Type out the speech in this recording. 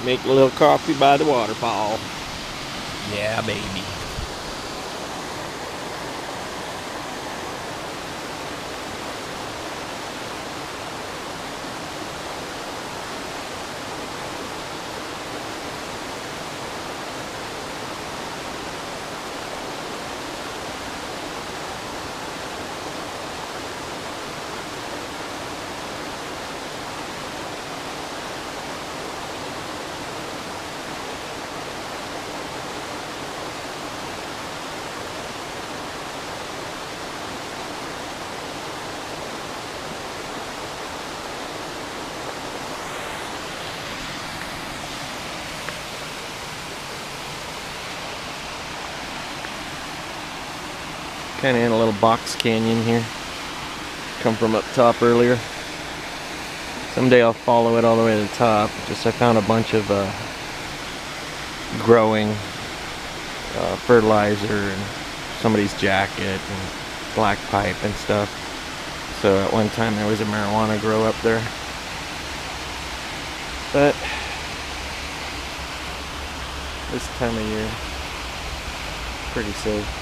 Make a little coffee by the waterfall. Yeah, baby. Kind of in a little box canyon here. Come from up top earlier. Someday I'll follow it all the way to the top. Just I found a bunch of growing fertilizer and somebody's jacket and black pipe and stuff. So at one time there was a marijuana grow up there. But this time of year, pretty safe.